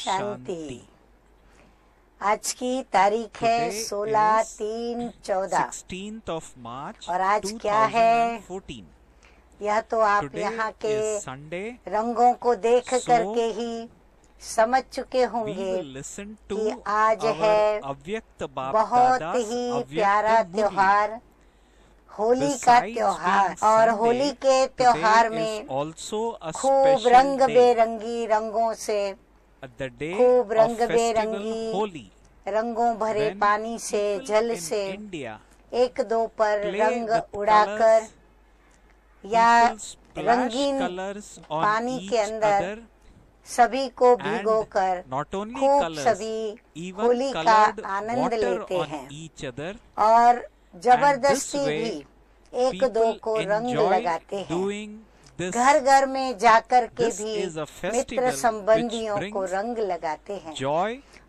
शांति। आज की तारीख है 16/3/14 और आज क्या है? यह तो आप यहाँ के रंगों को देख करके ही समझ चुके होंगे कि आज है बहुत ही प्यारा त्योहार, होली का त्योहार। और होली के त्योहार में खूब रंग बेरंगी रंगों से, खूब रंग बेरंगी रंगों भरे पानी से, जल से एक दो पर रंग उड़ाकर या रंगीन पानी के अंदर सभी को भिगोकर खूब सभी होली का आनंद लेते हैं और जबरदस्ती भी एक दो को रंग लगाते हैं। घर घर में जाकर के भी मित्र संबंधियों को रंग लगाते हैं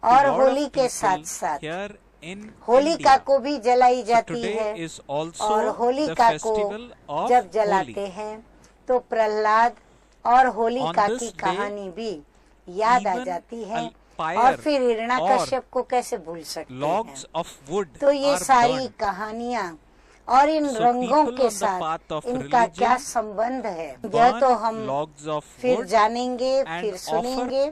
और होली के साथ साथ होलिका को भी जलाई जाती है। और होलिका को जब जलाते हैं तो प्रहलाद और होलिका की कहानी भी याद आ जाती है और फिर हिरण्याकश्यप को कैसे भूल सकते हैं। तो ये सारी कहानियाँ और इन रंगों के साथ इनका क्या संबंध है, यह तो हम फिर जानेंगे, फिर सुनेंगे।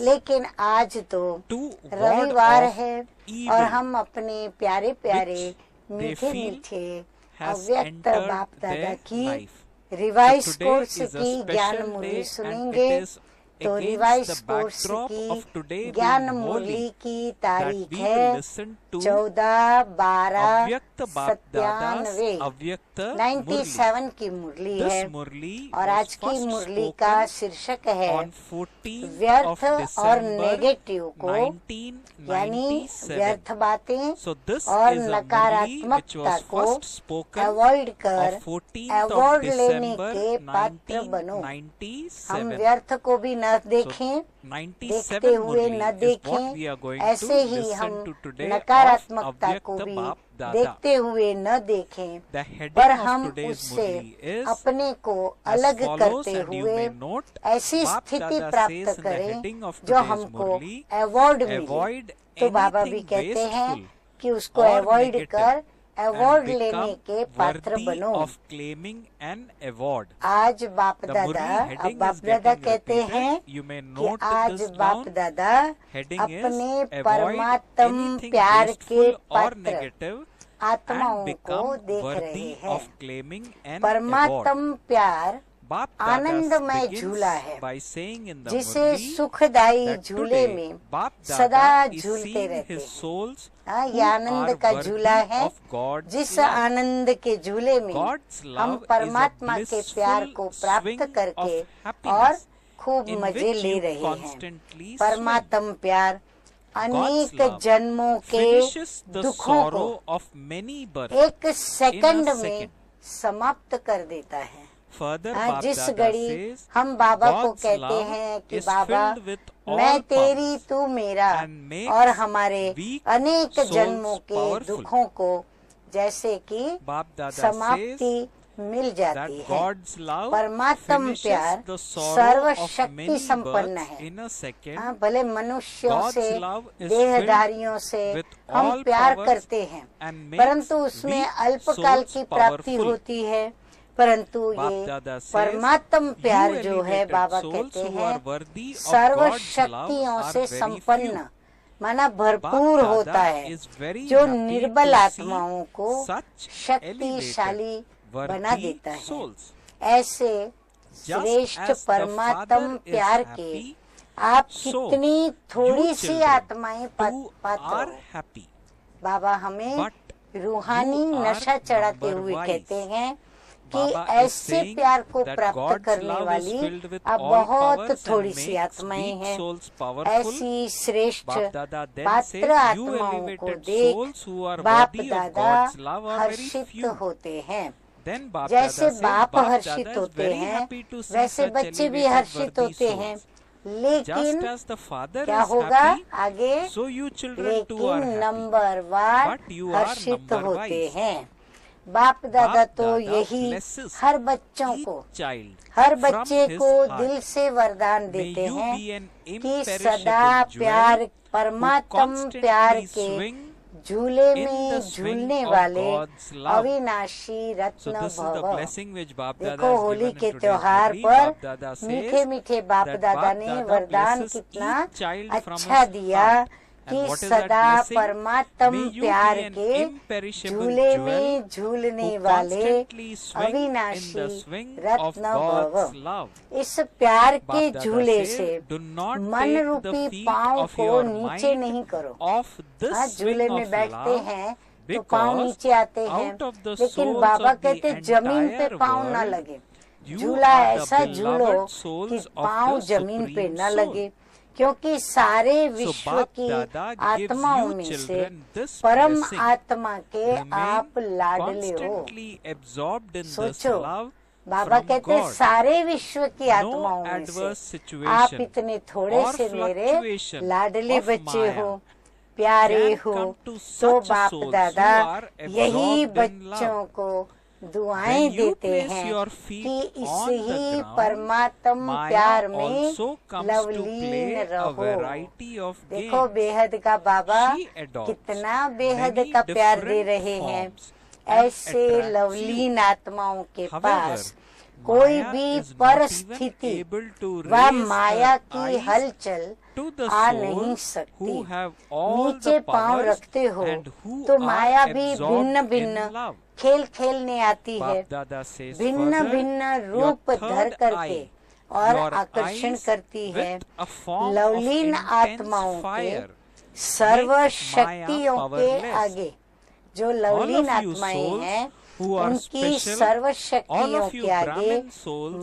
लेकिन आज तो रविवार है और हम अपने प्यारे प्यारे मीठे मीठे अव्यक्त बाप दादा की रिवाइज कोर्स की ज्ञान मुरली सुनेंगे। तो रिवाइज कोर्स की ज्ञान मुरली की तारीख है 14/12/97 97 की मुरली है और आज की मुरली का शीर्षक है व्यर्थ और नेगेटिव को, यानी व्यर्थ बातें और नकारात्मकता को अवॉइड कर अवार्ड लेने के पात्र बनो। हम व्यर्थ को भी न देखें, देखते हुए न देखें, ऐसे ही हम नकारात्मकता को भी देखते हुए न देखें, पर हम उससे अपने को अलग करते हुए ऐसी स्थिति प्राप्त करें जो हमको अवार्ड मिले। तो बाबा भी कहते हैं कि उसको अवॉइड कर अवार्ड लेने के पात्र बनो। आज बाप दादा कहते हैं कि आज बाप दादा अपने परमात्म प्यार के पात्र आत्माओं को देख रहे हैं। परमात्म प्यार आनंदमय झूला है जिसे सुखदायी झूले में सदा झूलते रहते हैं। ये आनंद का झूला है जिस आनंद के झूले में हम परमात्मा के प्यार को प्राप्त करके और खूब मजे ले रहे हैं। परमात्म प्यार अनेक जन्मों के दुखों को एक सेकंड में समाप्त कर देता है। जिस घड़ी हम बाबा को कहते हैं कि बाबा मैं तेरी तू मेरा, और हमारे अनेक जन्मों के दुखों को जैसे कि समाप्ति मिल जाती है। परमात्म प्यार सर्वशक्ति संपन्न है। भले मनुष्यों से, देहधारियों से हम प्यार करते हैं, परंतु उसमें अल्पकाल की प्राप्ति होती है। परंतु ये परमात्म प्यार जो है, बाबा कहते हैं सर्व शक्तियों से संपन्न माना भरपूर होता है, जो निर्बल आत्माओं को शक्तिशाली बना देता है। ऐसे श्रेष्ठ परमात्म प्यार के आप कितनी थोड़ी सी आत्माएं पात्र हो। बाबा हमें रूहानी नशा चढ़ाते हुए कहते हैं कि ऐसे प्यार को प्राप्त करने वाली अब बहुत थोड़ी सी आत्माएं हैं। ऐसी श्रेष्ठ पात्र आत्माओं को देख बाप दादा हर्षित होते हैं। जैसे बाप हर्षित होते हैं वैसे बच्चे भी हर्षित होते हैं। लेकिन क्या होगा आगे? लेकिन नंबर 1 हर्षित होते हैं। बाप दादा तो यही हर बच्चों को, हर बच्चे को दिल से वरदान देते हैं कि सदा प्यार, परमात्म प्यार के झूले में झूलने वाले अविनाशी रत्न भव। देखो होली के त्योहार पर मीठे मीठे बाप दादा ने वरदान कितना अच्छा दिया कि सदा परमात्म प्यार के झूले में झूलने वाले अविनाशी रत्न भव। इस प्यार के झूले से मन रूपी पाँव को नीचे नहीं करो। हाँ, झूले में बैठते हैं तो पाँव नीचे आते हैं, लेकिन बाबा कहते जमीन पे पाँव न लगे। झूला ऐसा झूलो कि पाँव जमीन पे न लगे, क्योंकि सारे विश्व की आत्माओं में से परम आत्मा के आप लाडले हो। सोचो, बाबा कहते सारे विश्व की आत्माओं में से आप इतने थोड़े से मेरे लाडले बच्चे हो, प्यारे हो। तो बाप दादा यही बच्चों को दुआएं देते हैं कि इस ही परमात्म प्यार में लवलीन रहो। देखो बेहद का बाबा कितना बेहद का प्यार दे रहे हैं। ऐसे लवलीन आत्माओं के पास कोई भी परिस्थिति व माया की हलचल आ नहीं सकती। नीचे पांव रखते हो तो माया भी भिन्न भिन्न खेल खेलने आती है, भिन्न भिन्न रूप धर करके और आकर्षण करती है। लवलीन आत्माओं के सर्व शक्तियों के आगे, जो लवलीन आत्माएं हैं उनकी सर्व शक्तियों के आगे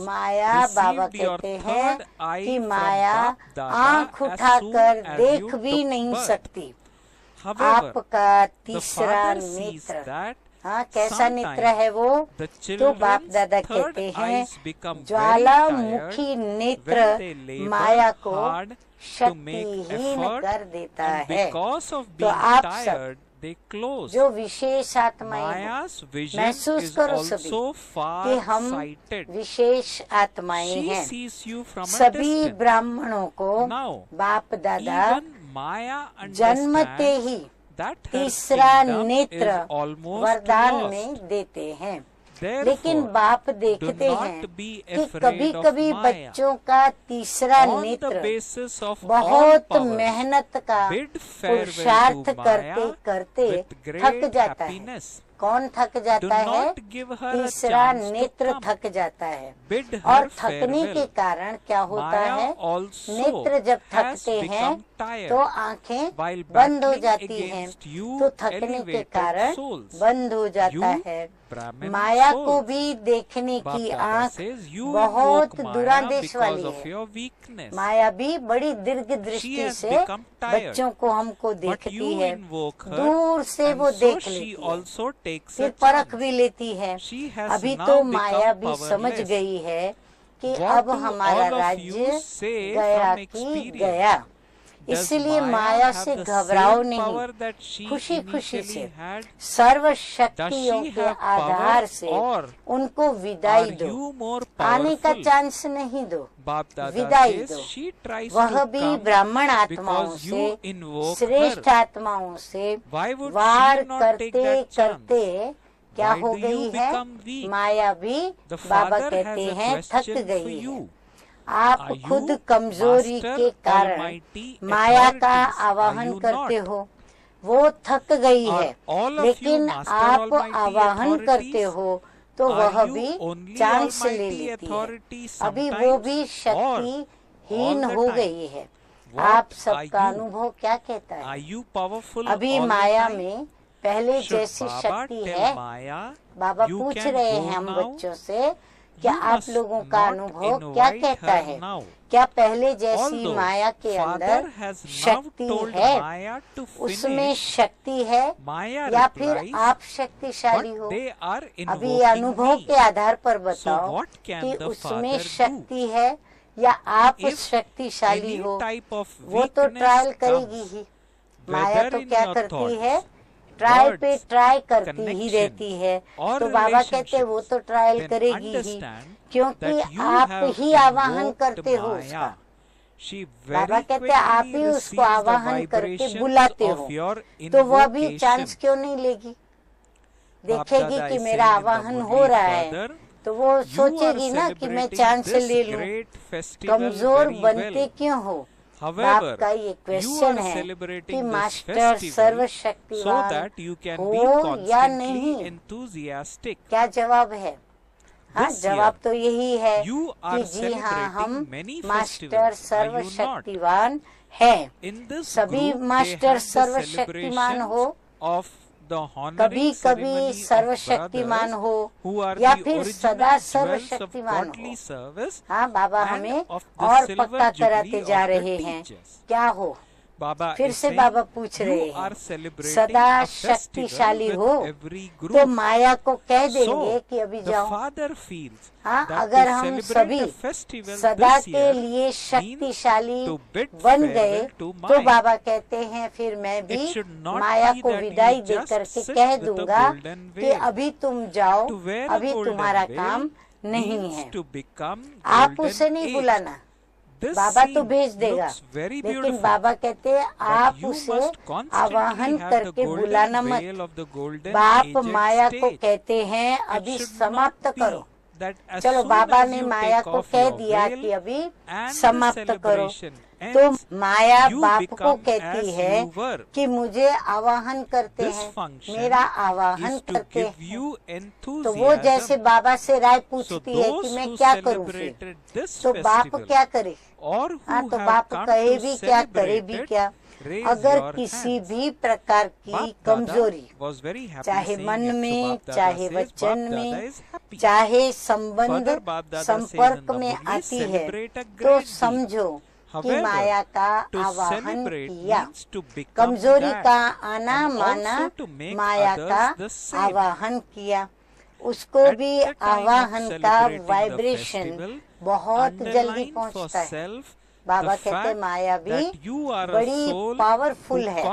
माया, बाबा कहते हैं कि माया आंख उठाकर देख भी नहीं सकती। आपका तीसरा नेत्र, हाँ कैसा नेत्र है वो? तो बाप दादा कहते हैं ज्वालामुखी नेत्र माया को शक्तिहीन कर देता है। तो आप सब जो विशेष आत्माएं महसूस करो सभी कि हम विशेष आत्माएं हैं। सभी ब्राह्मणों को बाप दादा जन्मते ही तीसरा नेत्र वरदान में देते हैं, लेकिन बाप देखते हैं कि कभी कभी बच्चों का तीसरा नेत्र बहुत मेहनत का पुरुषार्थ करते करते थक जाता है। कौन थक जाता है? तीसरा नेत्र थक जाता है। और थकने के कारण क्या होता है? नेत्र जब थकते हैं तो आंखें बंद हो जाती हैं, तो थकने के कारण बंद हो जाता है। माया को भी देखने की आंख बहुत दूरांदेश वाली है। माया भी बड़ी दीर्घ दृष्टि से बच्चों को हमको देखती है, दूर से वो देख लेती है, फिर परख भी लेती है। अभी तो माया भी समझ गई है कि अब हमारा राज्य गया कि गया, इसलिए माया से घबराओ नहीं, खुशी खुशी से सर्व शक्तियों के आधार से उनको विदाई दो। आने का चांस नहीं दो, विदाई दो। वह भी ब्राह्मण आत्माओं से, श्रेष्ठ आत्माओं से वार करते करते क्या हो गई है? माया भी बाबा कहते हैं थक गई है। आप खुद कमजोरी के कारण माया का आवाहन करते हो, वो थक गई है, लेकिन आप आवाहन करते हो तो वह भी चांस ले लेती है। अभी वो भी शक्तिहीन हो गई है। आप सबका अनुभव क्या कहता है? अभी माया में पहले जैसी शक्ति है? बाबा पूछ रहे हैं हम बच्चों से, क्या आप लोगों का अनुभव क्या कहता है? क्या पहले जैसी माया के अंदर शक्ति है? उसमें शक्ति है या फिर आप शक्तिशाली हो? अभी अनुभव के आधार पर बताओ कि उसमें शक्ति है या आप शक्तिशाली हो। वो तो ट्रायल करेगी ही। माया तो क्या करती है? ट्राई पे ट्राई करती ही रहती है। तो बाबा कहते हैं वो तो ट्रायल करेगी ही, क्योंकि आप ही आवाहन करते हो उसका। बाबा कहते हैं आप ही उसको आवाहन करके बुलाते हो, तो वह भी चांस क्यों नहीं लेगी? देखेगी कि मेरा आवाहन हो रहा है तो वो सोचेगी ना कि मैं चांस ले लूं। कमजोर बनते क्यों हो? आपका ये क्वेश्चन है कि मास्टर सर्वशक्तिवान हो या नहीं, क्या जवाब है? हाँ, जवाब तो यही है कि जी हाँ, हम मास्टर सर्वशक्तिवान हैं। सभी मास्टर सर्वशक्तिमान हो, कभी कभी सर्वशक्तिमान हो या फिर सदा सर्वशक्तिमान हो। हाँ, बाबा हमें और पक्का कराते जा रहे हैं। क्या हो? फिर से बाबा पूछ रहे हैं, सदा शक्तिशाली हो तो माया को कह देंगे कि अभी जाओ। हाँ, अगर हम सभी सदा के लिए शक्तिशाली बन गए तो बाबा कहते हैं फिर मैं भी माया को विदाई दे करके कह दूंगा कि अभी तुम जाओ, अभी तुम्हारा काम नहीं है। आप उसे नहीं बुलाना, बाबा तो भेज देगा, लेकिन बाबा कहते हैं आप उसे आवाहन करके बुलाना मत। बाप माया को कहते हैं अभी समाप्त करो। चलो, बाबा ने माया को कह दिया कि अभी समाप्त करो, तो माया बाप को कहती है कि मुझे आवाहन करते हैं, मेरा आवाहन करते हैं। तो वो जैसे बाबा से राय पूछती है कि मैं क्या करूं फिर, तो बाप क्या करे? हाँ, तो बाप कहे भी क्या, करे भी क्या? अगर किसी भी प्रकार की कमजोरी, चाहे मन में, चाहे वचन में, चाहे संबंध संपर्क में आती है, तो समझो कि माया का आवाहन किया। कमजोरी का आना माना माया का आवाहन किया। उसको भी आवाहन का वाइब्रेशन बहुत जल्दी पहुंचता है। बाबा कहते माया भी बड़ी पावरफुल है।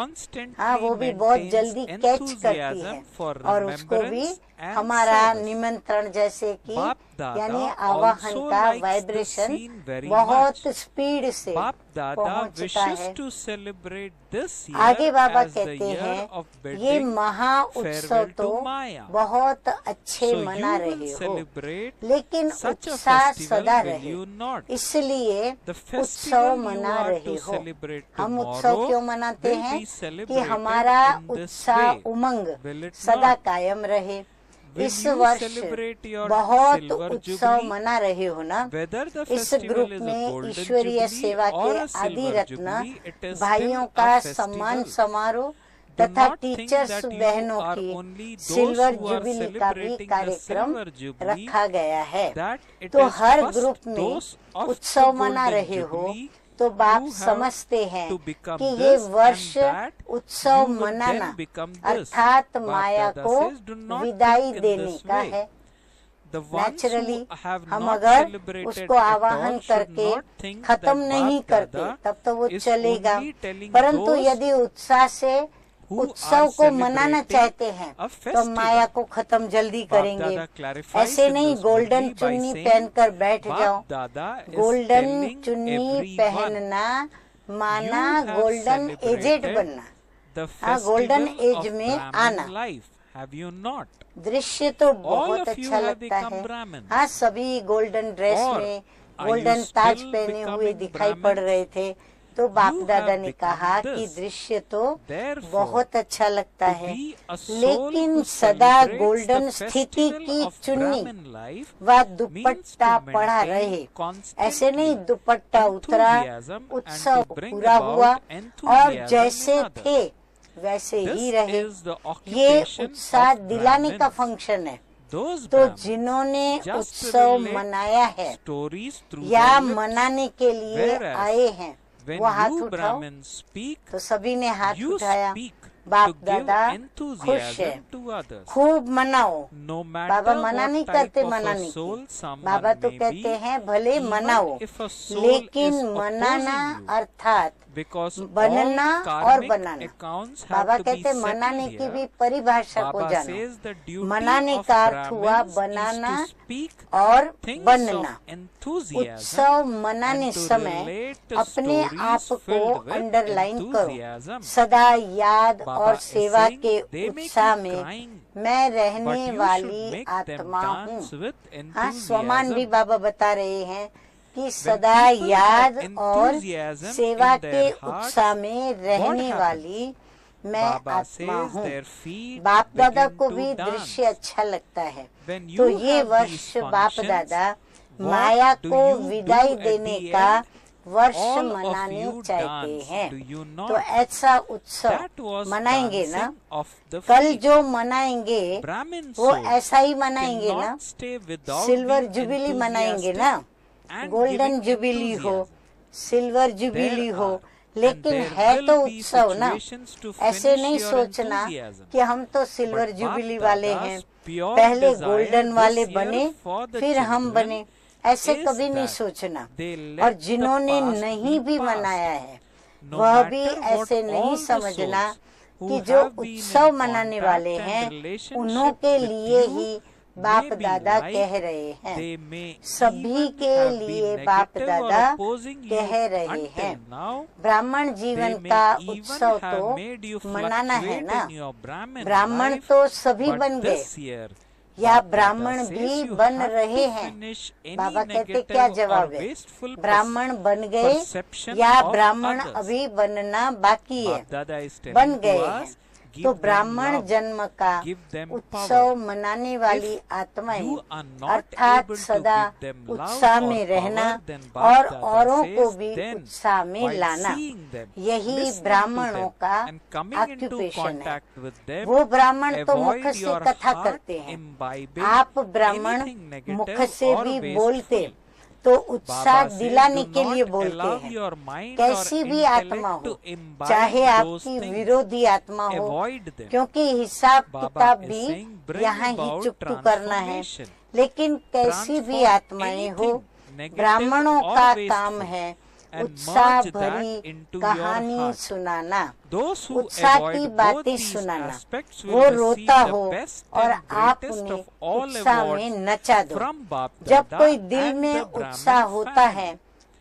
हाँ, वो भी बहुत जल्दी कैच करती है और उसको भी हमारा निमंत्रण जैसे कि यानी आवाहन का वाइब्रेशन बहुत स्पीड से पहुंचता है। आगे बाबा कहते हैं ये महा उत्सव तो बहुत अच्छे मना रहे हो, लेकिन उत्साह सदा रहे, इसलिए उत्सव मना रहे हो। हम उत्सव क्यों मनाते हैं? कि हमारा उत्साह उमंग सदा कायम रहे। इस वर्ष बहुत उत्सव मना रहे हो ना। इस ग्रुप में ईश्वरीय सेवा के आदि रत्न भाइयों का सम्मान समारोह तथा टीचर्स बहनों की सिल्वर जुबिली का भी कार्यक्रम रखा गया है। तो हर ग्रुप में उत्सव मना रहे हो तो बाप समझते हैं कि ये वर्ष उत्सव मनाना अर्थात माया को विदाई देने का है। नेचुरली हम अगर उसको आवाहन करके खत्म नहीं करते तब तो वो चलेगा, परंतु यदि उत्साह से उत्सव को मनाना चाहते हैं तो माया को खत्म जल्दी करेंगे। ऐसे नहीं गोल्डन चुन्नी पहनकर बैठ जाओ। गोल्डन चुन्नी पहनना माना गोल्डन एजेड बनना, हाँ, गोल्डन एज में आना। दृश्य तो बहुत अच्छा लगता है। हाँ, सभी गोल्डन ड्रेस में गोल्डन ताज पहने हुए दिखाई पड़ रहे थे। तो बाप दादा ने कहा कि दृश्य तो बहुत अच्छा लगता है, लेकिन सदा गोल्डन स्थिति की चुन्नी व दुपट्टा पड़ा रहे। ऐसे नहीं दुपट्टा उतरा, उत्सव पूरा हुआ और जैसे थे वैसे ही रहे। ये उत्साह दिलाने का फंक्शन है। तो जिन्होंने उत्सव मनाया है या मनाने के लिए आए हैं वो हाथ उठाओ। तो सभी ने हाथ उठाया। बाप दादा खुश है, खूब मनाओ। बाबा मना नहीं करते मनाने की, बाबा तो कहते हैं भले मनाओ, लेकिन मनाना अर्थात बनना और बनाना। बाबा कहते मनाने की भी परिभाषा को जानो। मनाने का अर्थ हुआ बनाना और बनना। उत्सव मनाने समय अपने आप को अंडरलाइन करो। सदा याद और सेवा के उत्साह में मैं रहने वाली आत्मा हूँ। हाँ, स्वमान भी बाबा बता रहे हैं कि सदा याद और सेवा के उत्साह में रहने वाली मैं आत्मा हूँ। बाप दादा को भी दृश्य अच्छा लगता है, तो ये वर्ष बाप दादा माया को विदाई देने का वर्ष मनाने चाहते हैं। तो ऐसा उत्सव मनाएंगे ना, कल जो मनाएंगे वो ऐसा ही मनाएंगे ना। सिल्वर जुबिली मनाएंगे ना, गोल्डन जुबिली हो, सिल्वर जुबिली हो, लेकिन है तो उत्सव ना। ऐसे नहीं सोचना कि हम तो सिल्वर जुबिली वाले हैं, पहले गोल्डन वाले बने फिर हम बने, ऐसे कभी नहीं सोचना। और जिन्होंने नहीं भी मनाया है वह भी ऐसे नहीं समझना कि जो उत्सव मनाने वाले हैं उन्हों के लिए ही बाप दादा कह रहे हैं। सभी के लिए बाप दादा कह रहे हैं। ब्राह्मण जीवन का उत्सव तो मनाना है ना। ब्राह्मण तो सभी बन गए या ब्राह्मण भी बन रहे हैं। बाबा कहते क्या जवाब है? ब्राह्मण बन गए या ब्राह्मण अभी बनना बाकी है? बन गए हैं। तो ब्राह्मण जन्म का उत्सव मनाने वाली आत्माएं अर्थात सदा उत्साह में रहना और औरों को भी उत्साह में लाना, यही ब्राह्मणों का ऑक्यूपेशन है। वो ब्राह्मण तो मुख से कथा करते हैं, आप ब्राह्मण मुख से भी बोलते तो उत्साह दिलाने के लिए बोलते हैं। कैसी भी आत्मा हो, चाहे आपकी विरोधी आत्मा हो, क्योंकि हिसाब किताब भी यहाँ ही चुकतू करना है। लेकिन कैसी भी आत्माएं हो, ब्राह्मणों का काम है उत्साह भरी कहानी सुनाना, उत्साह की बातें सुनाना। वो रोता हो और आप उन्हें उत्साह में नचा दो। जब कोई दिल में उत्साह होता है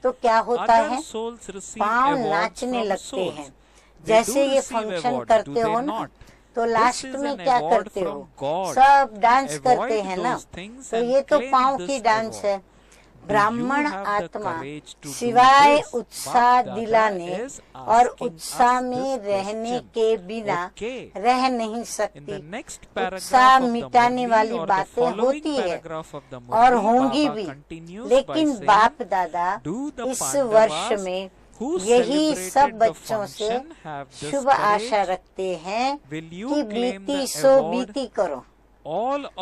तो क्या होता है? पांव नाचने लगते हैं। जैसे ये फंक्शन करते हो ना, तो लास्ट में क्या करते हो? सब डांस करते हैं ना। तो ये तो पांव की डांस है। ब्राह्मण आत्मा सिवाय उत्साह दिलाने और उत्साह में रहने के बिना रह नहीं सकती। उत्साह मिटाने वाली बातें होती है और होंगी भी, लेकिन बाप दादा इस वर्ष में यही सब बच्चों से शुभ आशा रखते हैं कि बीती सो बीती करो।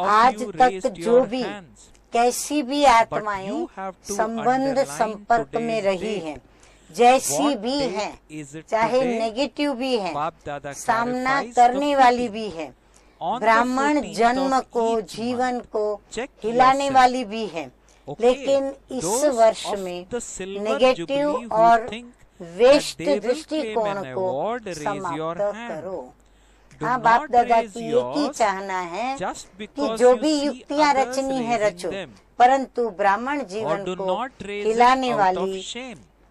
आज तक जो भी कैसी भी आत्माएं संबंध संपर्क में रही हैं, जैसी भी हैं, चाहे नेगेटिव भी हैं, सामना करने वाली भी है, ब्राह्मण जन्म को जीवन को हिलाने वाली भी है, लेकिन इस वर्ष में नेगेटिव और वेस्ट दृष्टिकोण को समाप्त करो। हाँ, बाप दादा की एक ही चाहना है कि जो भी युक्तियाँ रचनी है रचो, परंतु ब्राह्मण जीवन को हिलाने वाली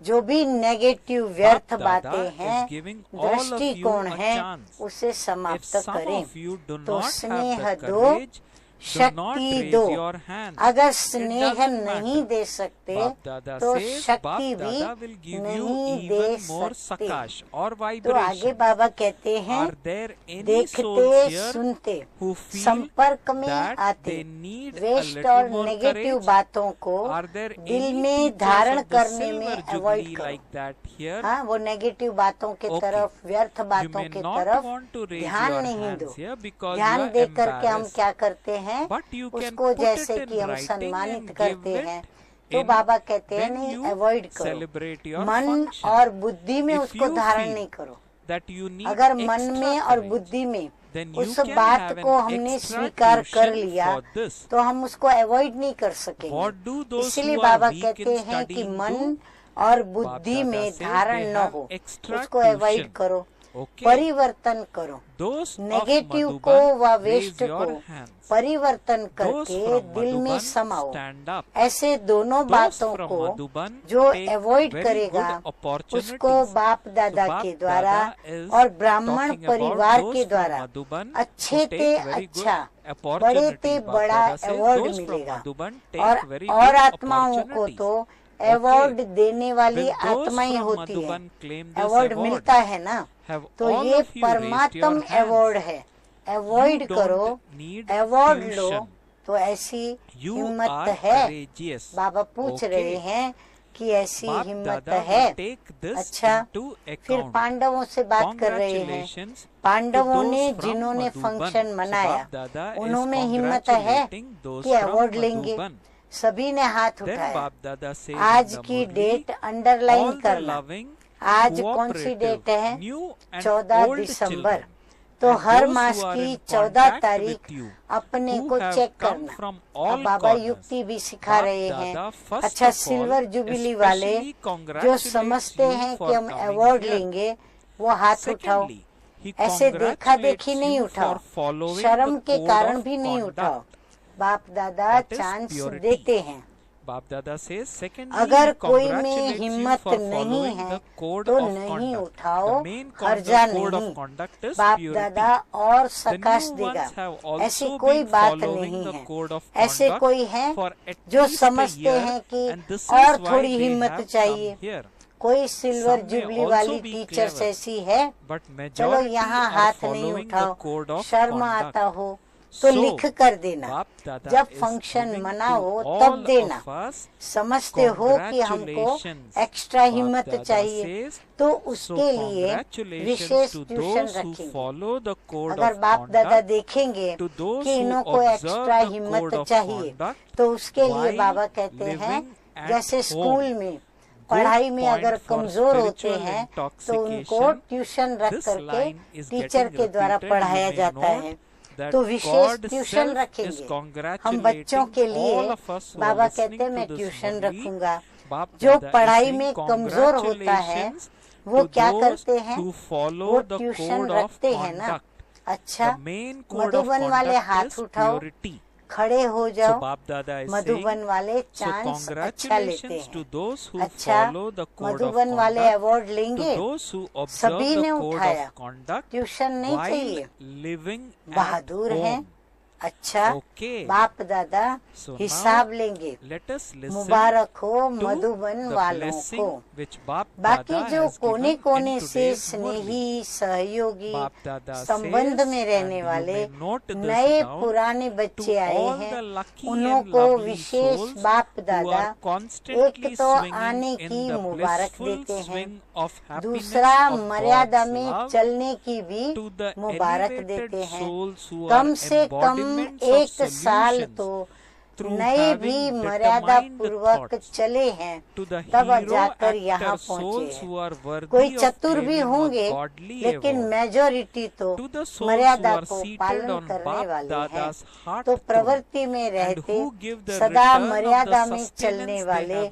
जो भी नेगेटिव व्यर्थ बातें हैं, दृष्टिकोण है, उसे समाप्त करें। तो स्नेह दो, शक्ति दो। अगर स्नेह नहीं दे सकते तो शक्ति भी नहीं दे सकते। तो आगे बाबा कहते हैं, देखते सुनते संपर्क में आते वेस्ट और नेगेटिव बातों को दिल में धारण करने में अवॉइड करो। हाँ, वो नेगेटिव बातों के तरफ, व्यर्थ बातों के तरफ ध्यान नहीं दो। ध्यान दे करके हम क्या करते हैं, उसको जैसे कि हम सम्मानित करते हैं, तो बाबा कहते हैं नहीं, अवॉइड करो। मन और बुद्धि में उसको धारण नहीं करो। अगर मन में और बुद्धि में उस बात को हमने स्वीकार कर लिया तो हम उसको अवॉइड नहीं कर सकेंगे। इसलिए बाबा कहते हैं कि मन और बुद्धि में धारण न हो, उसको अवॉइड करो, परिवर्तन करो। नेगेटिव को व वेस्ट को परिवर्तन करके दिल में समाओ। ऐसे दोनों बातों को जो अवॉइड करेगा उसको बाप दादा के द्वारा और ब्राह्मण परिवार के द्वारा अच्छे ते अच्छा, बड़े ते बड़ा अवार्ड मिलेगा। और आत्माओं को तो अवार्ड देने वाली आत्मा ही होती है, अवार्ड मिलता है ना, तो ये परमात्म अवार्ड है। अवॉइड करो, अवार्ड लो, तो ऐसी हिम्मत है। बाबा पूछ रहे हैं कि ऐसी हिम्मत है। अच्छा, फिर पांडवों से बात कर रहे हैं। पांडवों ने जिन्होंने फंक्शन मनाया उन्होंने हिम्मत है कि अवार्ड लेंगे। सभी ने हाथ उठाया। आज की डेट अंडरलाइन करना। आज कौन सी डेट है? 14 दिसंबर। तो हर मास की 14 तारीख अपने को चेक करना। अब बाबा युक्ति भी सिखा रहे हैं। अच्छा, सिल्वर जुबिली वाले जो समझते हैं कि हम अवार्ड लेंगे वो हाथ उठाओ। ऐसे देखा देखी नहीं उठाओ, शर्म के कारण भी नहीं उठाओ। बाप दादा चांस देते हैं। बाप दादा से अगर कोई में हिम्मत नहीं है तो नहीं उठाओ, हर्जा नहीं। बाप दादा और सकाश देगा, ऐसी कोई बात नहीं है। ऐसे कोई है जो समझते हैं कि और थोड़ी हिम्मत चाहिए। कोई सिल्वर जुबली वाली टीचर्स ऐसी है, चलो यहाँ हाथ नहीं उठाओ, शर्म आता हो तो लिख कर देना। जब फंक्शन मनाओ तब देना। समझते हो कि हमको एक्स्ट्रा हिम्मत चाहिए तो उसके लिए विशेष ट्यूशन रखेंगे। अगर बाप दादा देखेंगे कि इन्हों को एक्स्ट्रा हिम्मत चाहिए तो उसके लिए बाबा कहते हैं जैसे स्कूल में पढ़ाई में अगर कमजोर होते हैं तो उनको ट्यूशन रख करके टीचर के द्वारा पढ़ाया जाता है। तो विशेष ट्यूशन रखेंगे हम बच्चों के लिए। बाबा कहते हैं मैं ट्यूशन रखूंगा। जो पढ़ाई में कमजोर होता है वो क्या करते हैं? वो ट्यूशन रखते हैं ना। अच्छा, मधुबन वाले हाथ उठाओ, खड़े हो जाओ। मधुबन वाले चांस अच्छा लेते हैं। अच्छा, मधुबन वाले अवार्ड लेंगे। सभी ने उठाया, ट्यूशन नहीं चाहिए, बहादुर हैं। अच्छा, बाप दादा हिसाब लेंगे। मुबारक हो मधुबन वालों को। बाकी जो कोने कोने से स्नेही सहयोगी संबंध में रहने वाले नए पुराने बच्चे आए हैं उन्हों को विशेष बाप दादा एक तो आने की मुबारक देते हैं, दूसरा मर्यादा में चलने की भी मुबारक देते हैं। कम से कम एक साल तो नए भी मर्यादा पूर्वक चले हैं तब जाकर यहाँ पहुँचे। कोई चतुर भी होंगे लेकिन मेजोरिटी तो मर्यादा को पालन करने वाले हैं। तो प्रवृत्ति में रहते सदा मर्यादा में चलने वाले,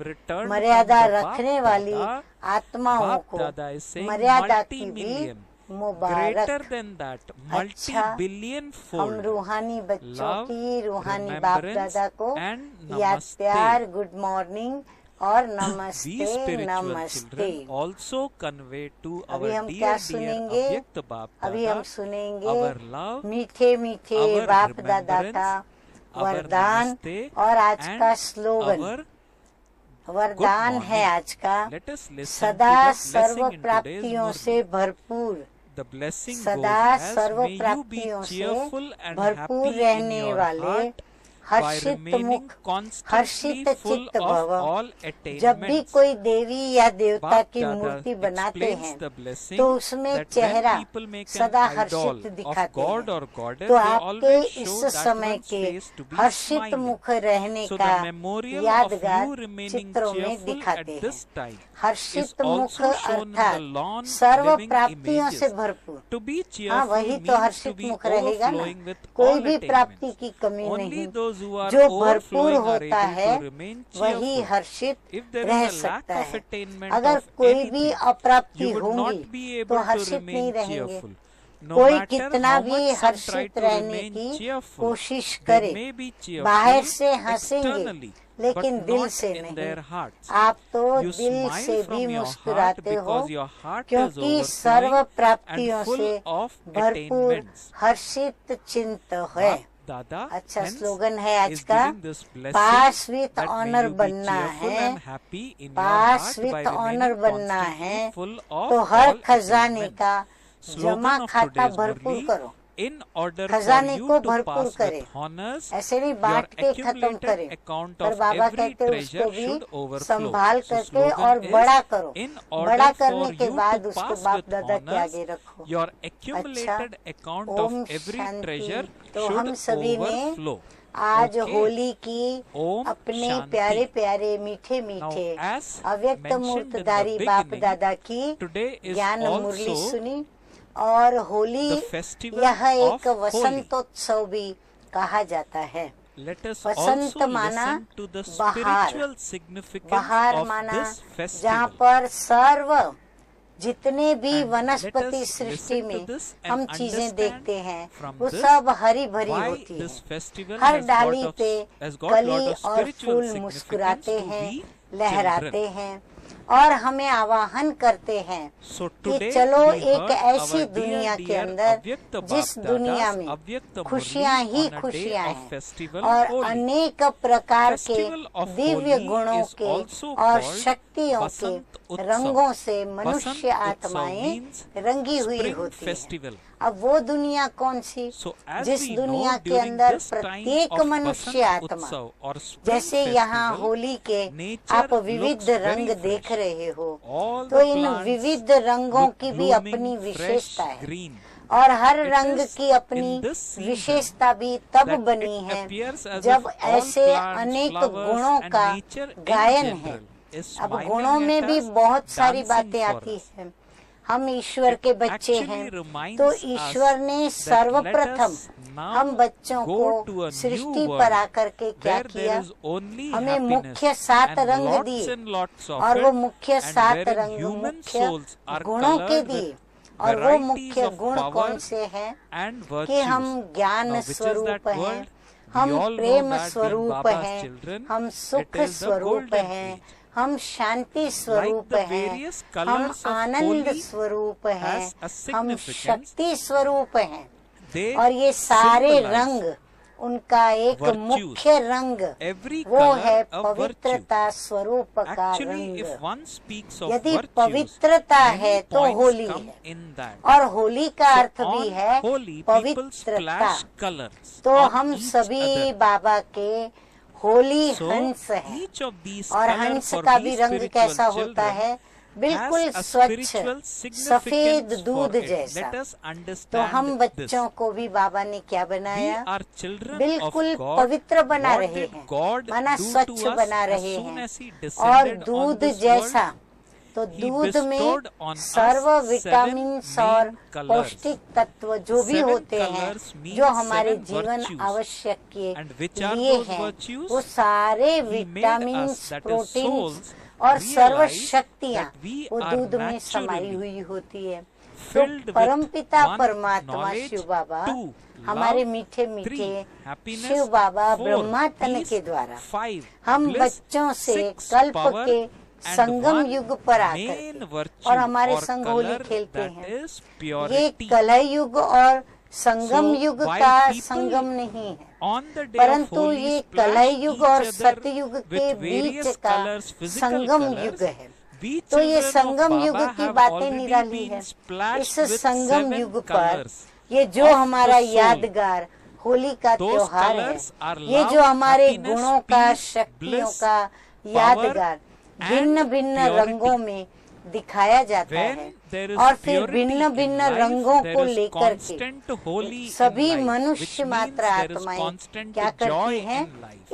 मर्यादा रखने वाली आत्माओं को मर्यादा की भी मुबारक। अच्छा, हम रूहानी बच्चों की, रूहानी बाप दादा को याद प्यार, गुड मॉर्निंग और नमस्ते नमस्ते। अभी हम क्या सुनेंगे? अभी हम सुनेंगे मीठे मीठे बाप दादा का वरदान। और आज का स्लोगन वरदान है आज का, सदा सर्व प्राप्तियों से भरपूर, सदा सर्व प्राप्तियों से भरपूर रहने वाले, हर्षित मुख, हर्षित चित्त भव। जब भी कोई देवी या देवता की मूर्ति बनाते हैं तो उसमें चेहरा सदा हर्षित दिखाते हैं। तो आपके इस समय के हर्षित मुख रहने का यादगार चित्रों में दिखाते हैं। हर्षित मुख अर्थात सर्व प्राप्तियों से भरपूर। To be हाँ, cheerful वही तो means to हर्षित be मुख रहेगा ना। overflowing with कोई all भी प्राप्ति attainments. की कमी Only नहीं। those who are जो भरपूर overflowing are होता able है to remain वही cheerful. हर्षित If there रह is a lack सकता of है। attainment अगर of कोई भी anything, अप्राप्ति you would होंगी not be तो able to हर्षित नहीं remain रहेंगे। cheerful. No कोई matter कितना how भी much some try Harshit to रहने remain की cheerful, कोशिश they करे, may be बाहर cheerful से हंसेंगे externally, लेकिन but दिल not से in नहीं। their hearts. आप तो You दिल smile से from भी your heart मुस्कुराते हो because your heart is क्योंकि सर्व overflowing प्राप्तियों and full से of भरपूर attainments. हर्षित चिंत है। Dada अच्छा hence स्लोगन है आज is का, giving this blessing पास with that may honour you be बनना cheerful है, and happy in your पास heart with by honour remaining बनना constantly है full of तो हर all खजाने attainments. का जमा Slogan of खाता today's भरपूर Murli, करो। in order for खजाने you को to भरपूर pass करे, with honors, ऐसे नहीं your बांट के खत्म accumulated करे, account पर of बाबा every कहते हैं उसको treasure भी should overflow. संभाल So करके slogan और is, बड़ा करो। in बड़ा order करने for के you बाद to उसको pass बाप with दादा के honors, आगे रखो। your accumulated account of Om every Shanti. treasure तो हम should सभी ने overflow. आज Okay. होली की ओम अपने शांति। प्यारे प्यारे मीठे Now, मीठे as अव्यक्त mentioned in मूर्तधारी the बाप beginning, दादा की today is ज्ञान मुरली also सुनी और होली the festival यह एक of वसंतोत्सव भी कहा जाता है। Let us वसंत also माना listen to the बहार, spiritual significance बहार of माना this जहाँ festival. पर सर्व जितने भी And let वनस्पति us सृष्टि listen to में this and हम चीजें understand देखते हैं from वो this सब हरी भरी why होती this है। festival हर has got डाली of- पे has got lot कली of और spiritual फूल significance मुस्कुराते to हैं, we लहराते children. हैं और हमें आवाहन करते हैं So कि today चलो we एक heard ऐसी our दुनिया dear, के dear अंदर Avyakta जिस Bap दुनिया Dadas, में Avyakta खुशियाँ Murli he on a day खुशियाँ of हैं festival और Holi. अनेक प्रकार के Festival of दिव्य Holi गुणों is के also और called शक्तियों Basant के Utsav. रंगों से Basant मनुष्य Utsav आत्माएं means रंगी हुई spring होती हैं। festival. अब वो दुनिया कौन सी So as जिस we दुनिया know, के during अंदर this time प्रत्येक of मनुष्य Basant आत्मा Utsav or spring जैसे यहाँ festival, होली के nature आप विविध looks very रंग fresh. देख रहे हो All तो the इन plants विविध रंगों look की भी blooming, अपनी fresh, विशेषता है green. और हर It रंग is की अपनी in this season विशेषता भी तब that बनी it है appears as जब if all ऐसे plants, अनेक flowers गुणों and का nature in गायन है। general is अब smiling गुणों में at भी us, बहुत सारी dancing बातें for आती us. हैं। हम ईश्वर It के बच्चे actually हैं reminds तो us ईश्वर ने that सर्वप्रथम let us now हम बच्चों go को to a new Srishti world पर आकर के क्या where किया, there is only हमें happiness मुख्य 7 and रंग lots दिए and lots of और वो it, मुख्य and 7 wherein रंग human मुख्य souls are गुणों के colored दिए with और वो varieties मुख्य of गुण power कौन से हैं and कि हम virtues. ज्ञान Now, which is स्वरूप that हैं, world? हम We all know Prem that being स्वरूप Baba's हैं, children, हम सुख it is the स्वरूप golden हैं, age. हम शांति स्वरूप the हैं, various हम colors of आनंद holy स्वरूप हैं, has a हम significance. शक्ति स्वरूप हैं They और ये सारे symbolize रंग उनका एक virtues. मुख्य रंग every वो color है a virtue. पवित्रता स्वरूप का Actually, रंग। if one speaks of यदि virtues, पवित्रता many है तो points होली come है in that. और होली का So अर्थ भी on है Holi, people पवित्रता। splash colors तो on हम each सभी other. बाबा के होली So हंस है each of these और color हंस for का we भी रंग spiritual कैसा होता children है, बिल्कुल has a स्वच्छ spiritual सफेद significance दूध for it. जैसा। Let us तो understand हम this. बच्चों को भी बाबा ने क्या We बनाया, are children of बिल्कुल God. पवित्र बना What रहे did हैं, God माना do स्वच्छ to us बना as रहे soon हैं as He और descended on दूध this जैसा। world? तो He दूध में bestowed on us सर्व 7 विटामिन और main colors. पौष्टिक तत्व जो भी 7 होते हैं colors means जो हमारे 7 जीवन virtues. आवश्यक के And which are लिए those हैं, virtues? वो सारे He made vitamin us, that is protein souls, और सर्व realize शक्तियाँ that we वो are दूध में समाई naturally हुई होती है। filled तो with परमपिता one परमात्मा knowledge, शिव बाबा 2 हमारे love, मीठे 3 मीठे happiness, शिव बाबा 4 ब्रह्मा तन peace, के द्वारा 5 हम bliss, बच्चों से 6 कल्प power, के and संगम one युग पर आकर main के virtue और हमारे or संग होली color खेलते that हैं। is ये purity. कलह युग और संगम So, युग while का people संगम नहीं है, On the day of परंतु Holi ये splash कलह युग each और other सतयुग के with बीच various का colors, physical संगम colors. युग है। We तो ये children of संगम युग Baba की have बातें already निराली been है। splashed इस with संगम 7 युग पर colors ये जो of हमारा the soul. यादगार होली का Those त्योहार है, colors are ये love, जो हमारे happiness, गुणों का peace, शक्तियों bliss, का यादगार and भिन्न भिन्न purity. रंगों में दिखाया जाता है और फिर भिन्न भिन्न रंगों को लेकर के सभी मनुष्य मात्र आत्माएं क्या करती हैं,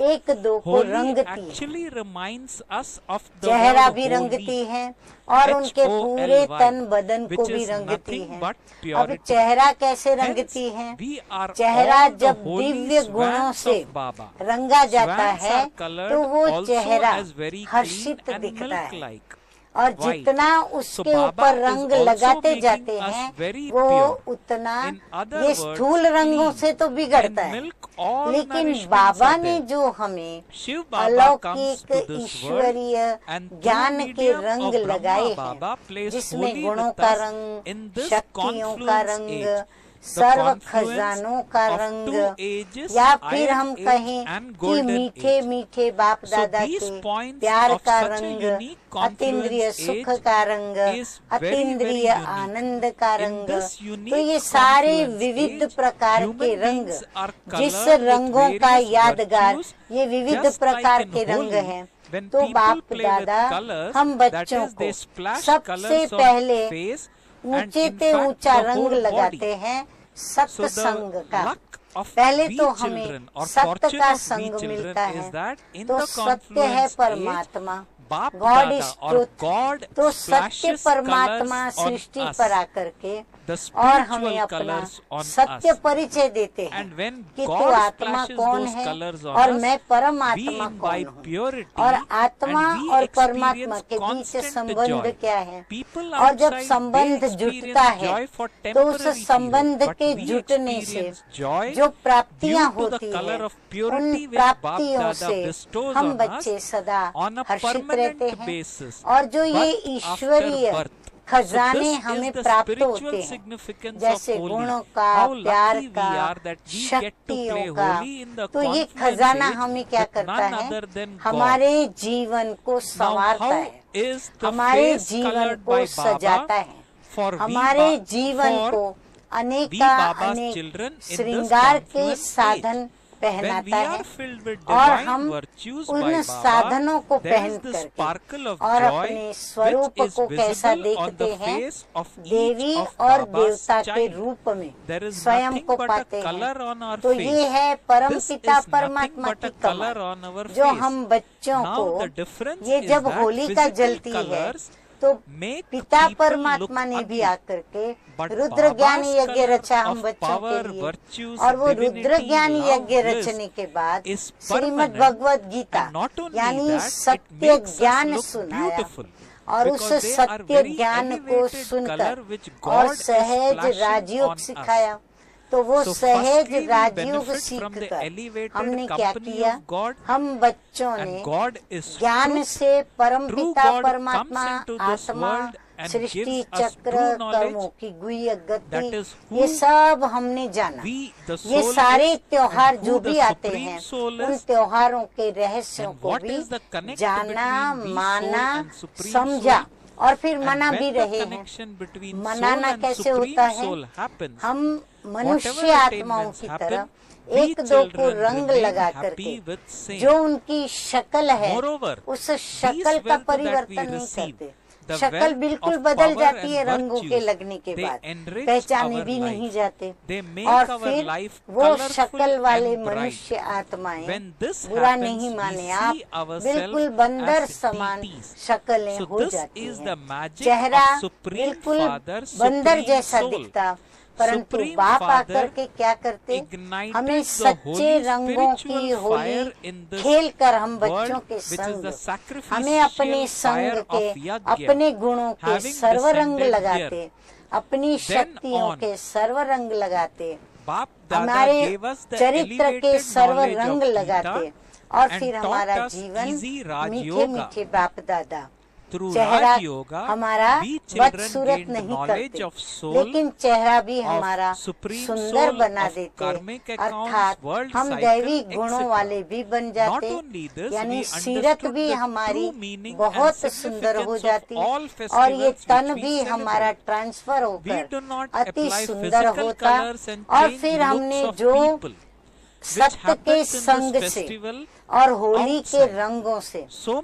एक दो को रंगती हैं, चेहरा भी रंगती हैं और उनके पूरे तन बदन को भी रंगती हैं। अब चेहरा कैसे रंगती हैं? चेहरा जब दिव्य गुणों से रंगा जाता है तो वो चेहरा हर्षित दिखता है और जितना उसके ऊपर रंग लगाते जाते हैं वो उतना ये स्थूल रंगों से तो बिगड़ता है। लेकिन बाबा ने जो हमें अलौकिक ईश्वरीय ज्ञान के रंग लगाए हैं, जिसमें गुणों का रंग, शक्तियों का रंग, सर्व खजानों का रंग, या फिर हम कहें कि मीठे मीठे बाप दादा के प्यार का रंग, अतीन्द्रिय सुख का रंग, अतीन्द्रिय आनंद का रंग, तो ये सारे विविध प्रकार के रंग, जिस रंगों का यादगार ये विविध प्रकार के रंग हैं। तो बाप दादा हम बच्चों को सबसे पहले ऊंचे से ऊंचा रंग लगाते हैं सत्संग का। पहले तो हमें सत्य का संग मिलता है, तो सत्य है परमात्मा, गॉड इज ट्रूथ। तो सत्य परमात्मा सृष्टि पर आकर के और हमें अपना सत्य परिचय देते हैं कि तू आत्मा कौन है और मैं परमात्मा कौन हूँ, और आत्मा और परमात्मा के बीच संबंध क्या है। और जब संबंध जुटता है तो उस संबंध के जुटने से जो प्राप्तियाँ होती है, उन प्राप्तियों से हम बच्चे सदा हर्षित रहते हैं। और जो ये ईश्वरीय खजाने हमें प्राप्त होते हैं, जैसे गुणों का, प्यार का, शक्तियों का, तो ये खजाना हमें क्या करता है, हमारे जीवन को संवारता है, हमारे जीवन को सजाता है, हमारे जीवन को अनेक श्रृंगार के साधन पहनाता है। और हम उन साधनों को पहन करके और अपने स्वरूप को कैसा देखते हैं, देवी और देवता के रूप में स्वयं को पाते हैं। तो ये है परम पिता परमात्मा की कमाल, जो हम बच्चों को, ये जब होलिका जलती है तो पिता परमात्मा ने भी आकर के रुद्र ज्ञान यज्ञ रचा हम बच्चों के लिए। और वो रुद्र ज्ञान यज्ञ रचने के बाद श्रीमद् भगवद गीता यानी सत्य ज्ञान सुनाया, और उस सत्य ज्ञान को सुनकर और सहज राजयोग सिखाया। तो वो सहज राजयोग सीखकर हमने क्या किया, हम बच्चों ने ज्ञान से परम पिता परमात्मा, आत्मा, सृष्टि चक्र, कर्मों की गुह्य गति, ये सब हमने जाना। ये सारे त्योहार जो भी आते हैं, उन त्योहारों के रहस्यों को भी जाना, माना, समझा और फिर मना भी रहे हैं। मनाना कैसे होता है, हम मनुष्य आत्माओं की तरह एक दो को रंग लगा करके जो उनकी शक्ल है उस शक्ल का परिवर्तन नहीं करते। शक्ल बिल्कुल बदल जाती है रंगों के लगने के बाद, पहचाने भी नहीं जाते। और फिर वो शक्ल वाले मनुष्य आत्माएं बुरा नहीं माने आप, बिल्कुल बंदर समान शक्लें हो जाती हैं, चेहरा बिल्कुल बंदर जैसा दिखता। परंतु बाप आकर के क्या करते, हमें सच्चे रंगों की होली खेल कर हम बच्चों के संग, हमें अपने संग के, अपने गुणों के सर्व रंग लगाते, अपनी शक्तियों के सर्व रंग लगाते, हमारे चरित्र के सर्व रंग लगाते, और फिर हमारा जीवन मीठे मीठे बाप दादा चेहरा हमारा बदसूरत नहीं करते, लेकिन चेहरा भी हमारा सुंदर बना देते। अर्थात हम दैवी गुणों वाले भी बन जाते, यानी सीरत भी हमारी बहुत सुंदर हो जाती, और ये तन भी हमारा ट्रांसफर होकर अति सुंदर होता। और फिर हमने जो सत्य के संग से और होली के रंगों से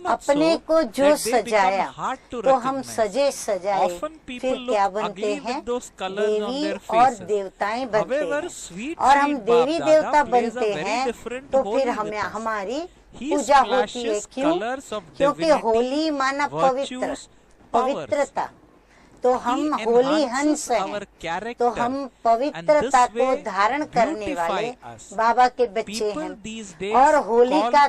अपने को जो सजाया, तो हम सजे सजाए फिर क्या बनते हैं? देवी और देवताएं बनते हैं। और हम देवी देवता बनते हैं तो फिर हमें हमारी पूजा होती है। क्यों? क्योंकि होली माना पवित्र, पवित्रता। तो हम होली हंस हैं, तो हम पवित्रता को धारण करने वाले बाबा के बच्चे हैं। और होलिका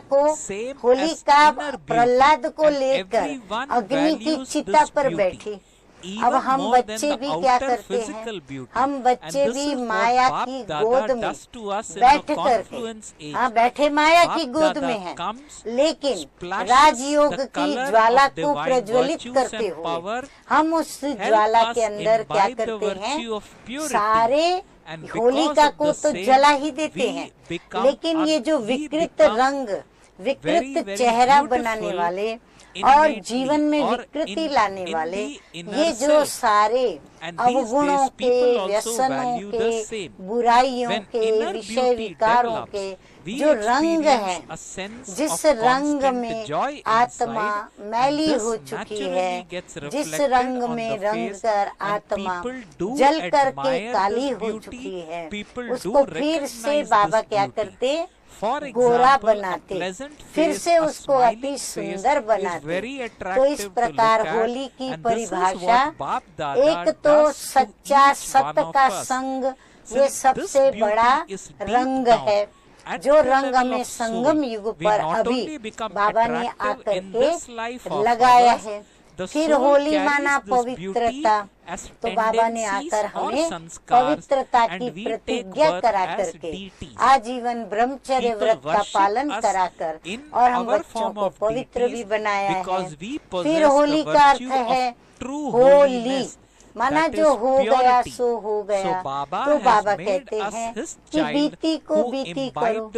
प्रहलाद को लेकर अग्नि की चिता पर बैठी। अब हम बच्चे भी क्या करते हैं? हम बच्चे भी माया की गोद में बैठ करके, हाँ, बैठे माया की गोद में हैं, लेकिन राजयोग की ज्वाला को प्रज्वलित करते हुए हम उस ज्वाला के अंदर क्या करते हैं? सारे होलिका को तो जला ही देते हैं, लेकिन ये जो विकृत रंग, विकृत चेहरा बनाने वाले और जीवन में विकृति लाने वाले, ये जो सारे अवगुणों के, व्यसनों के, बुराइयों के, विषय विकारों के जो रंग हैं, जिस रंग में आत्मा मैली हो चुकी है, जिस रंग में रंग कर आत्मा जल करके काली हो चुकी है, उसको फिर से बाबा क्या करते? गोरा बनाते, फिर से उसको अति सुंदर बनाते। तो इस प्रकार होली की परिभाषा, एक तो सच्चा सत्य का संग, ये सबसे बड़ा रंग है, जो रंग हमें संगम युग पर अभी बाबा ने आकर के लगाया है। फिर होली माना पवित्रता, तो बाबा ने आकर हमें पवित्रता की प्रतिज्ञा करा करके आजीवन ब्रह्मचर्य व्रत का पालन कराकर और हम बच्चों को पवित्र भी बनाया है। फिर होली का अर्थ है होली, माना जो हो गया सो हो गया। तो बाबा कहते हैं कि बीती को बीती करो।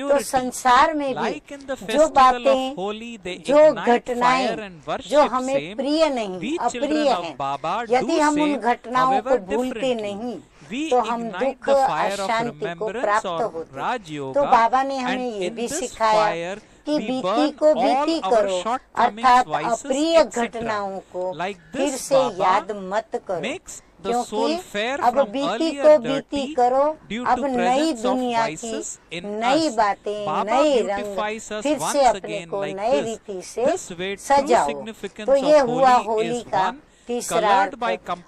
तो संसार में भी जो बातें, जो घटनाएं जो हमें प्रिय नहीं, अप्रिय हैं, यदि हम उन घटनाओं को भूलते नहीं तो हम दुख अशांति को प्राप्त होते। तो बाबा ने हमें ये भी सिखाया कि बीती को बीती करो, अर्थात अप्रिय घटनाओं को फिर से याद मत करो, क्योंकि अब बीती को बीती करो। अब नई दुनिया की नई बातें, नए रंग फिर से अपने को नए रीति से सजाओ। तो ये हुआ होली का तीसरा अर्थ।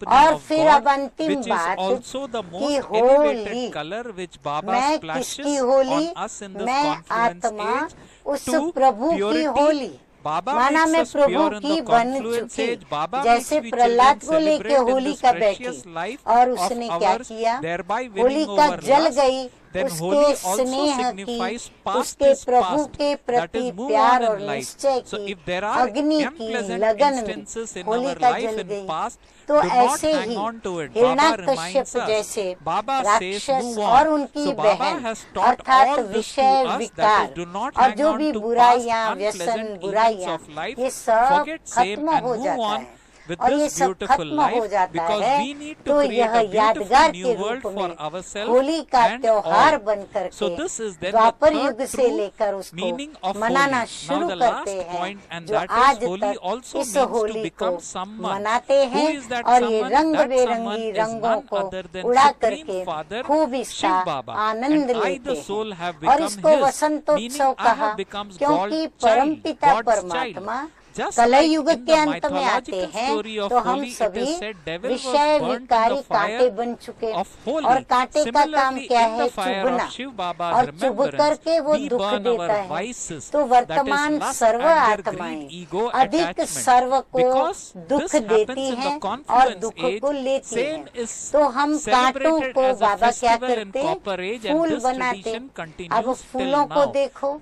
और फिर अब अंतिम बात कि होली, मैं किसकी होली? मैं आत्मा उस प्रभु की होली, माना मैं प्रभु की बन चुकी। जैसे प्रहलाद को लेके होलिका बैठी और उसने क्या किया? होलिका जल गई उसके स्नेह की, उसके प्रभु के प्रति प्यार और निश्चय की, अग्नि की लगन में होलिका जल गई। तो ऐसे ही हिरण्याकश्यप जैसे राक्षस और उनकी बहन, अर्थात विषय विकार और जो भी बुराइयां, व्यसन, बुराइयां, ये सब खत्म हो जाता है। और ये सब खत्म हो जाता है तो यह यादगार के रूप में होली का त्योहार बन करके द्वापर युग से लेकर उसको मनाना शुरू करते हैं, जो आज तक इस होली को मनाते हैं। और ये रंग बेरंगी रंगों को उड़ा करके खूब इसका आनंद लेते हैं। और इसको वसंतोत्सव कहा, क्योंकि परमपिता परमात्मा कलयुग के अंत में आते हैं। तो हम सभी विषय विकारी कांटे बन चुके, और कांटे का काम क्या है? चुभना, और चुभ करके वो दुख देता है। तो वर्तमान सर्व आत्माएं अधिक सर्व को दुख देती हैं और दुख को लेती हैं। तो हम कांटों को बाबा क्या करते? फूल बनाते। अब फूलों को देखो,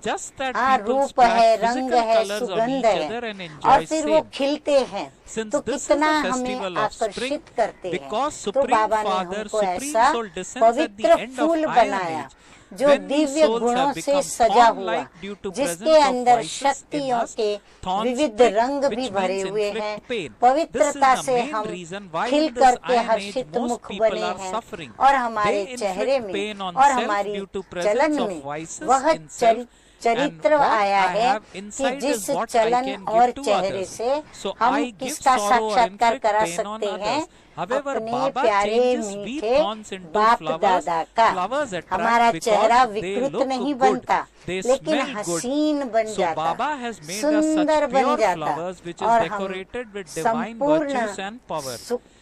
रूप है, रंग है, सुगंध है, enjoy और फिर वो same. खिलते हैं Since तो this is कितना the हमें festival of spring, आकर्षित करते हैं। because तो Supreme बाबा ने Father, हमको Supreme ऐसा Soul descends at the पवित्र end of फूल Iron बनाया Age, जो when we दिव्य souls गुणों have से become सजा हुआ, thorn-like due to जिसके presence of अंदर vices in शक्तियों us, के thorns विविध prick, रंग which भी भरे means हुए inflict हैं। pain. पवित्रता This is the से main हम reason why खिल in this करके Iron Age हर्षित most मुख people बने are हैं suffering. और हमारे They चेहरे inflict में pain on और self हमारी due to चलन presence of में vices वह in self. And चरित्र what आया I है have कि inside जिस is what I चलन can और give to चेहरे others. से So हम I give किसका sorrow or साक्षात्कार inflict करा pain on सकते हैं? others. However, अपने Baba प्यारे changes we मीठे thorns into बाप flowers. दादा का Flowers हमारा attract चेहरा because they विकृत look नहीं good. बनता They लेकिन smell good. हसीन बन So जाता, Baba has made us such सुंदर बन pure जाता flowers which is और हम decorated with divine संपूर्ण virtues and power.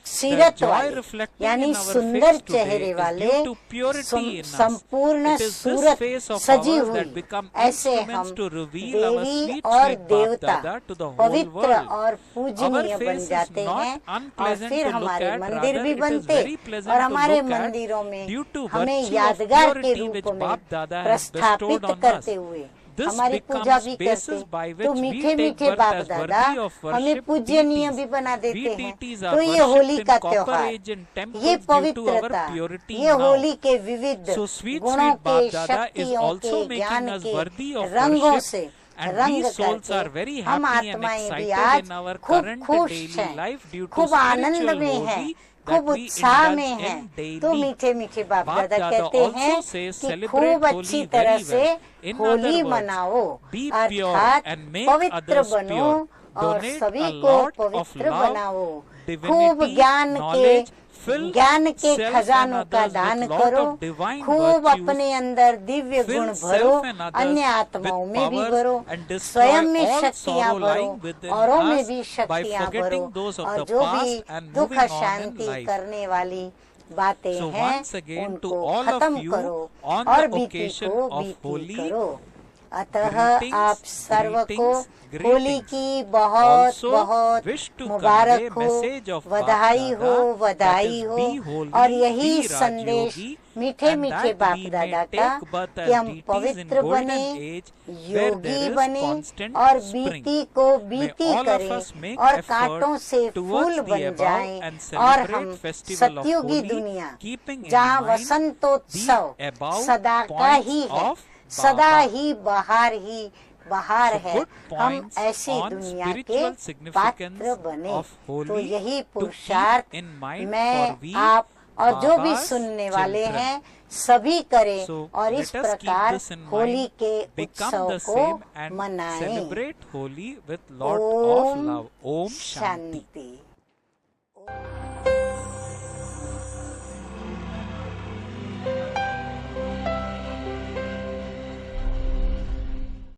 सीरत The joy वाले reflecting यानी in our सुंदर face today चेहरे is वाले due to purity in us. संपूर्ण It is this Surat face of सजी ours हुई that become ऐसे instruments हम to reveal our Devi sweet, और sweet देवता Bap Dada to the whole पवित्र world. और पूजनीय Our बन face is जाते not हैं और unpleasant फिर to look हमारे at, मंदिर rather भी it is बनते very pleasant और to हमारे look at मंदिरों में due to हमें virtue of यादगार के purity रूप which में Bap Dada has प्रस्थापित bestowed on करते us. हुए This हमारी पूजा becomes भी basis करते by तो which we मीठे take मीठे birth बाप as दादा worthy of हमें worship पूजनीय deities. भी बना We देते हैं। deities are तो ये worshipped होली in का copper त्योहार, age and ये temples due to our पवित्रता, purity ये now. होली के विविध So sweet, गुणों sweet के, Bap Dada is शक्तियों also के, making ज्ञान us के worthy of रंगों worship, से and रंग we souls are करके very हम happy and आत्माएं भी excited आज in our खूब current खुश daily हैं, life due to खूब आनंद spiritual में हैं, holy खूब that we उत्साह में indulge हैं। in daily. तो मीठे मीठे बाप Bap दादा Dada कहते हैं also says कि celebrate खूब अच्छी Holi तरह very से well. In Holi other words, मनाओ be pure अर्थात and make पवित्र others बनो pure. और Donate सभी a को lot of पवित्र love, बनाओ। divinity, खूब knowledge, fill ज्ञान के self खजानों and का others दान with lot करो, of divine खूब virtues, अपने अंदर दिव्य fill गुण भरो, self and others अन्य with आत्माओं में भी powers भरो, and destroy स्वयं में all शक्तियाँ sorrow भरो, lying within औरों में us भी by शक्तियाँ भरो forgetting those of और the जो भी past and दुख moving on in Shanti life. करने वाली बातें So हैं once again to उनको all of खत्म you करो on और the बीती occasion को of बीती Holi, करो। अतः greetings, आप सर्व को greetings, होली greetings. की बहुत Also बहुत wish to मुबारक convey हो, message of बधाई Bap हो, Dada, बधाई that is हो be holy, और यही be संदेश Rajyogi, मीठे and मीठे that बाप we दादा may का take birth कि as हम deities in पवित्र golden बने, age where Yogi there is बने constant और spring. बीती को May बीती all of करें us make और effort कांटों से towards फूल the बन above जाएं and और celebrate हम festival of सतयुगी Holi, दुनिया keeping in जहाँ mind वसंतोत्सव the above सदा का points ही है, of सदा Baba. ही बहार So है, good हम points ऐसी on दुनिया के spiritual significance पात्र बने। of Holi तो यही to keep पुरुषार्थ in mind मैं for we आप और जो भी Baba's सुनने वाले children. हैं सभी करें So और इस let us keep प्रकार this in होली mind, के become उत्सव the को same and मनाएं। celebrate Holi with lot Om of love. Om Shanti. Shanti.